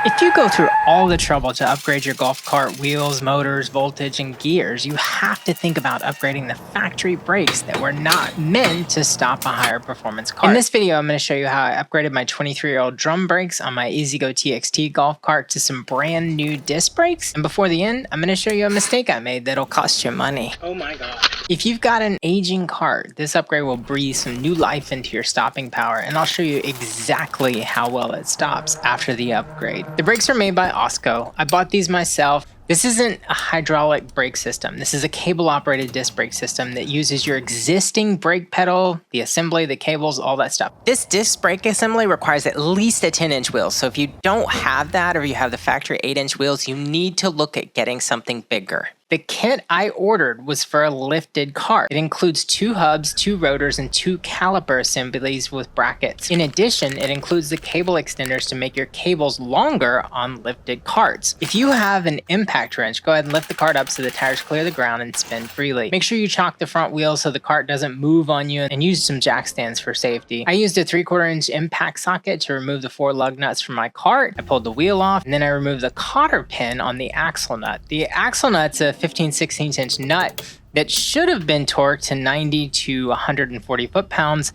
If you go through all the trouble to upgrade your golf cart wheels, motors, voltage, and gears, you have to think about upgrading the factory brakes that were not meant to stop a higher performance cart. In this video, I'm going to show you how I upgraded my 23-year-old drum brakes on my EZGO TXT golf cart to some brand new disc brakes. And before the end, I'm going to show you a mistake I made that'll cost you money. Oh my God. If you've got an aging cart, this upgrade will breathe some new life into your stopping power, and I'll show you exactly how well it stops after the upgrade. The brakes are made by Ausco. I bought these myself. This isn't a hydraulic brake system. This is a cable-operated disc brake system that uses your existing brake pedal, the assembly, the cables, all that stuff. This disc brake assembly requires at least a 10-inch wheel, so if you don't have that or you have the factory 8-inch wheels, you need to look at getting something bigger. The kit I ordered was for a lifted cart. It includes 2 hubs, 2 rotors, and 2 caliper assemblies with brackets. In addition, it includes the cable extenders to make your cables longer on lifted carts. If you have an impact wrench, go ahead and lift the cart up so the tires clear the ground and spin freely. Make sure you chock the front wheel so the cart doesn't move on you, and use some jack stands for safety. I used a 3/4-inch impact socket to remove the 4 lug nuts from my cart. I pulled the wheel off, and then I removed the cotter pin on the axle nut. The axle nut's a 15/16-inch nut that should have been torqued to 90 to 140 foot-pounds.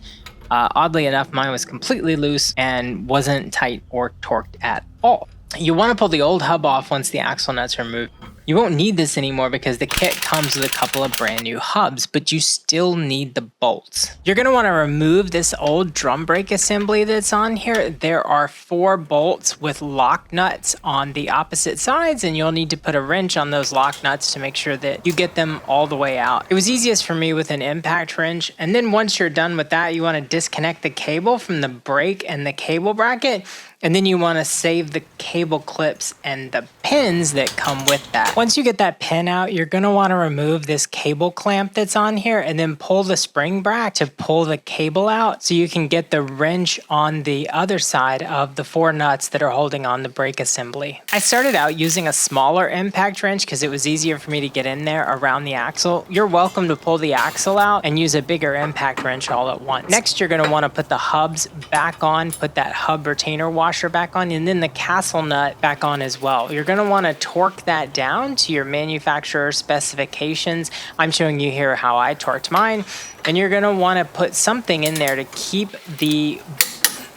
Oddly enough, mine was completely loose and wasn't tight or torqued at all. You want to pull the old hub off once the axle nuts are removed. You won't need this anymore because the kit comes with a couple of brand new hubs, but you still need the bolts. You're going to want to remove this old drum brake assembly that's on here. There are 4 bolts with lock nuts on the opposite sides, and you'll need to put a wrench on those lock nuts to make sure that you get them all the way out. It was easiest for me with an impact wrench, and then once you're done with that, you want to disconnect the cable from the brake and the cable bracket. And then you want to save the cable clips and the pins that come with that. Once you get that pin out, you're going to want to remove this cable clamp that's on here and then pull the spring bracket to pull the cable out so you can get the wrench on the other side of the 4 nuts that are holding on the brake assembly. I started out using a smaller impact wrench because it was easier for me to get in there around the axle. You're welcome to pull the axle out and use a bigger impact wrench all at once. Next, you're going to want to put the hubs back on, put that hub retainer washer back on, and then the castle nut back on as well. You're going to want to torque that down to your manufacturer specifications. I'm showing you here how I torqued mine, and you're going to want to put something in there to keep the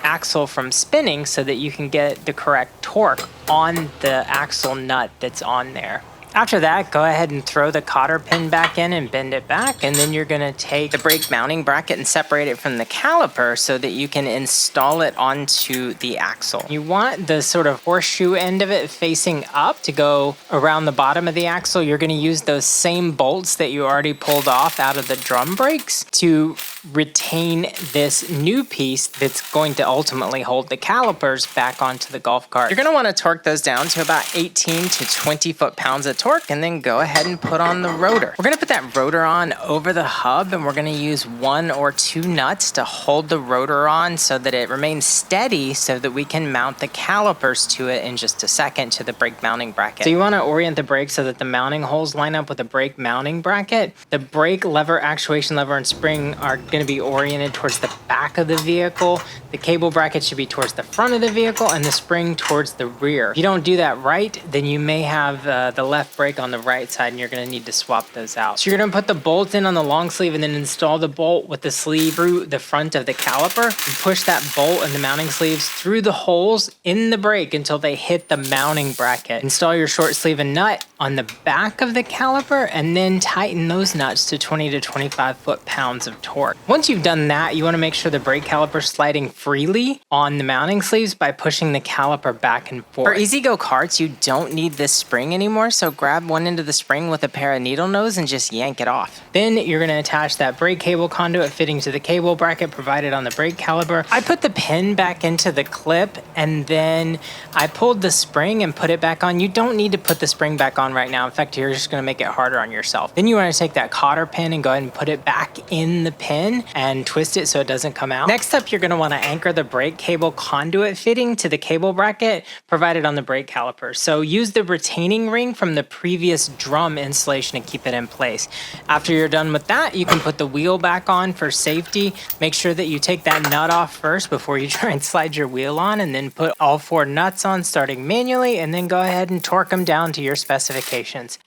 axle from spinning so that you can get the correct torque on the axle nut that's on there. After that, go ahead and throw the cotter pin back in and bend it back, and then you're going to take the brake mounting bracket and separate it from the caliper so that you can install it onto the axle. You want the sort of horseshoe end of it facing up to go around the bottom of the axle. You're going to use those same bolts that you already pulled off out of the drum brakes to retain this new piece that's going to ultimately hold the calipers back onto the golf cart. You're going to want to torque those down to about 18 to 20 foot-pounds of torque, and then go ahead and put on the rotor. We're going to put that rotor on over the hub, and we're going to use 1 or 2 nuts to hold the rotor on so that it remains steady so that we can mount the calipers to it in just a second to the brake mounting bracket. So you want to orient the brake so that the mounting holes line up with the brake mounting bracket. The brake lever, actuation lever, and spring are going to be oriented towards the back of the vehicle. The cable bracket should be towards the front of the vehicle, and the spring towards the rear. If you don't do that right, then you may have the left brake on the right side, and you're going to need to swap those out. So you're going to put the bolt in on the long sleeve and then install the bolt with the sleeve through the front of the caliper, and push that bolt and the mounting sleeves through the holes in the brake until they hit the mounting bracket. Install your short sleeve and nut on the back of the caliper, and then tighten those nuts to 20 to 25 foot-pounds of torque. Once you've done that, you want to make sure the brake caliper is sliding freely on the mounting sleeves by pushing the caliper back and forth. For EZGO carts, you don't need this spring anymore, so grab one end of the spring with a pair of needle nose and just yank it off. Then you're going to attach that brake cable conduit fitting to the cable bracket provided on the brake caliper. I put the pin back into the clip, and then I pulled the spring and put it back on. You don't need to put the spring back on on right now. In fact, you're just gonna make it harder on yourself. Then you wanna take that cotter pin and go ahead and put it back in the pin and twist it so it doesn't come out. Next up, you're gonna wanna anchor the brake cable conduit fitting to the cable bracket provided on the brake caliper. So use the retaining ring from the previous drum installation to keep it in place. After you're done with that, you can put the wheel back on for safety. Make sure that you take that nut off first before you try and slide your wheel on, and then put all 4 nuts on starting manually, and then go ahead and torque them down to your specifications.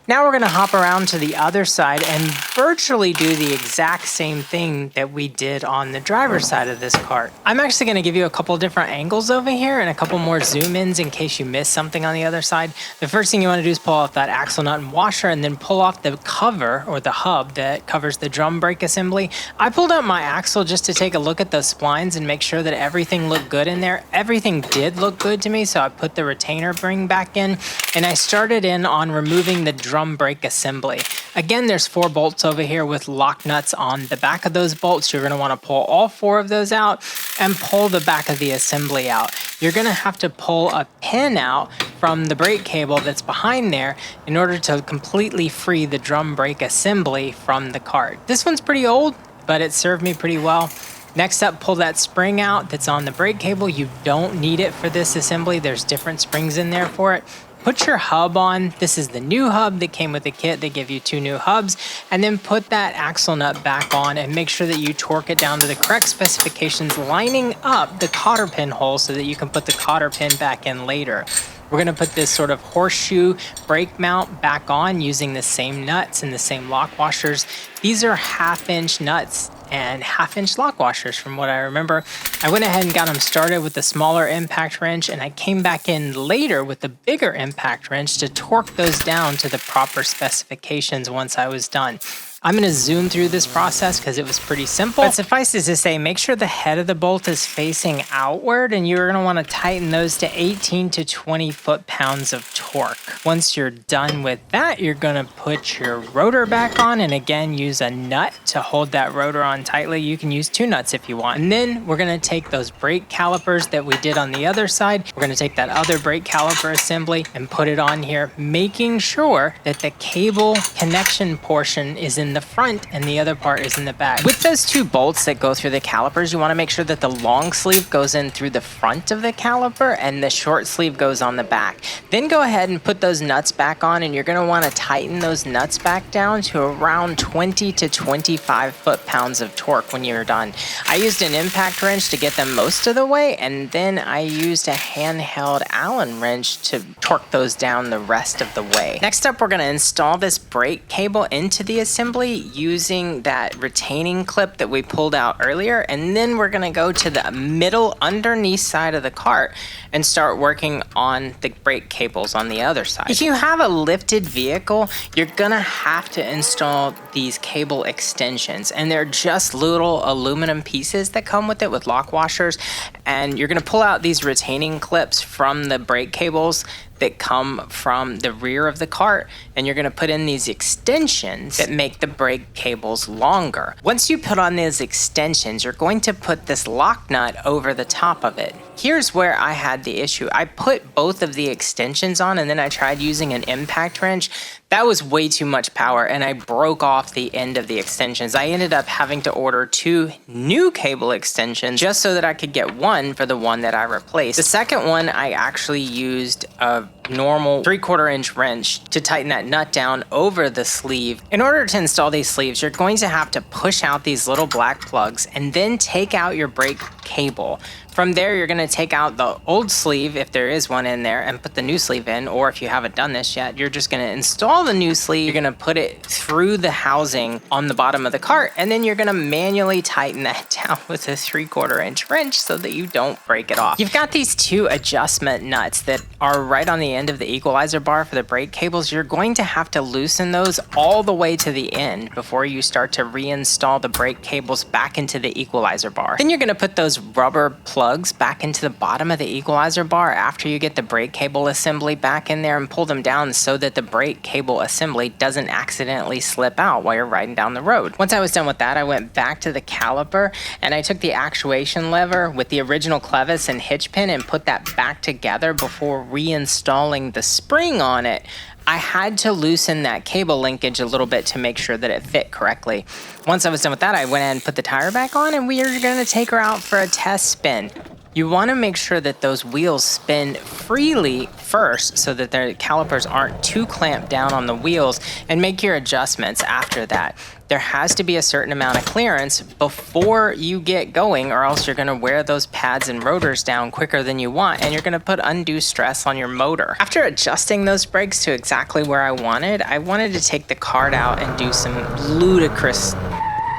Now we're going to hop around to the other side and virtually do the exact same thing that we did on the driver's side of this cart. I'm actually going to give you a couple different angles over here and a couple more zoom ins in case you miss something on the other side. The first thing you want to do is pull off that axle nut and washer, and then pull off the cover or the hub that covers the drum brake assembly. I pulled out my axle just to take a look at the splines and make sure that everything looked good in there. Everything did look good to me, so I put the retainer ring back in, and I started in on removing the drum brake assembly. Again, there's 4 bolts over here with lock nuts on the back of those bolts. You're going to want to pull all 4 of those out and pull the back of the assembly out. You're going to have to pull a pin out from the brake cable that's behind there in order to completely free the drum brake assembly from the cart. This one's pretty old, but it served me pretty well. Next up, pull that spring out that's on the brake cable. You don't need it for this assembly. There's different springs in there for it. Put your hub on. This is the new hub that came with the kit. They give you 2 new hubs. And then put that axle nut back on and make sure that you torque it down to the correct specifications, lining up the cotter pin hole so that you can put the cotter pin back in later. We're going to put this sort of horseshoe brake mount back on using the same nuts and the same lock washers. These are 1/2-inch nuts and 1/2-inch lock washers from what I remember. I went ahead and got them started with the smaller impact wrench, and I came back in later with the bigger impact wrench to torque those down to the proper specifications once I was done. I'm going to zoom through this process because it was pretty simple. But suffice it to say, make sure the head of the bolt is facing outward, and you're going to want to tighten those to 18 to 20 foot-pounds of torque. Once you're done with that, you're going to put your rotor back on, and again, use a nut to hold that rotor on tightly. You can use 2 nuts if you want. And then we're going to take those brake calipers that we did on the other side. We're going to take that other brake caliper assembly and put it on here, making sure that the cable connection portion is in the front and the other part is in the back. With those 2 bolts that go through the calipers, you want to make sure that the long sleeve goes in through the front of the caliper and the short sleeve goes on the back. Then go ahead and put those nuts back on, and you're going to want to tighten those nuts back down to around 20 to 25 foot-pounds of torque when you're done. I used an impact wrench to get them most of the way, and then I used a handheld Allen wrench to torque those down the rest of the way. Next up, we're going to install this brake cable into the assembly using that retaining clip that we pulled out earlier, and then we're going to go to the middle underneath side of the cart and start working on the brake cables on the other side. If you have a lifted vehicle, you're going to have to install these cable extensions, and they're just little aluminum pieces that come with it with lock washers, and you're going to pull out these retaining clips from the brake cables that come from the rear of the cart, and you're going to put in these extensions that make the brake cables longer. Once you put on these extensions, you're going to put this lock nut over the top of it. Here's where I had the issue. I put both of the extensions on, and then I tried using an impact wrench. That was way too much power, and I broke off the end of the extensions. I ended up having to order 2 new cable extensions just so that I could get one for the one that I replaced. The second one, I actually used a normal 3/4-inch wrench to tighten that nut down over the sleeve. In order to install these sleeves, you're going to have to push out these little black plugs and then take out your brake cable. From there, you're going to take out the old sleeve, if there is one in there, and put the new sleeve in, or if you haven't done this yet, you're just going to install the new sleeve. You're going to put it through the housing on the bottom of the cart, and then you're going to manually tighten that down with a 3/4-inch wrench so that you don't break it off. You've got these 2 adjustment nuts that are right on the end of the equalizer bar for the brake cables. You're going to have to loosen those all the way to the end before you start to reinstall the brake cables back into the equalizer bar. Then you're going to put those rubber plugs back into the bottom of the equalizer bar after you get the brake cable assembly back in there, and pull them down so that the brake cable assembly doesn't accidentally slip out while you're riding down the road. Once I was done with that, I went back to the caliper and I took the actuation lever with the original clevis and hitch pin and put that back together before reinstalling the spring on it. I had to loosen that cable linkage a little bit to make sure that it fit correctly. Once I was done with that, I went ahead and put the tire back on, and we are going to take her out for a test spin. You want to make sure that those wheels spin freely first so that the calipers aren't too clamped down on the wheels, and make your adjustments after that. There has to be a certain amount of clearance before you get going, or else you're going to wear those pads and rotors down quicker than you want, and you're going to put undue stress on your motor. After adjusting those brakes to exactly where I wanted to take the cart out and do some ludicrous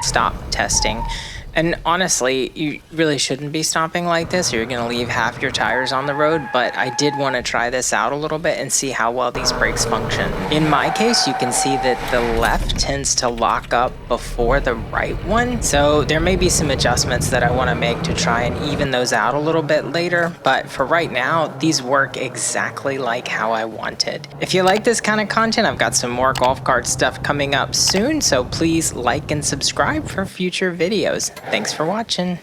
stop testing. And honestly, you really shouldn't be stopping like this, or you're gonna leave half your tires on the road, but I did want to try this out a little bit and see how well these brakes function. In my case, you can see that the left tends to lock up before the right one, so there may be some adjustments that I want to make to try and even those out a little bit later, but for right now, these work exactly like how I wanted. If you like this kind of content, I've got some more golf cart stuff coming up soon, so please like and subscribe for future videos. Thanks for watching.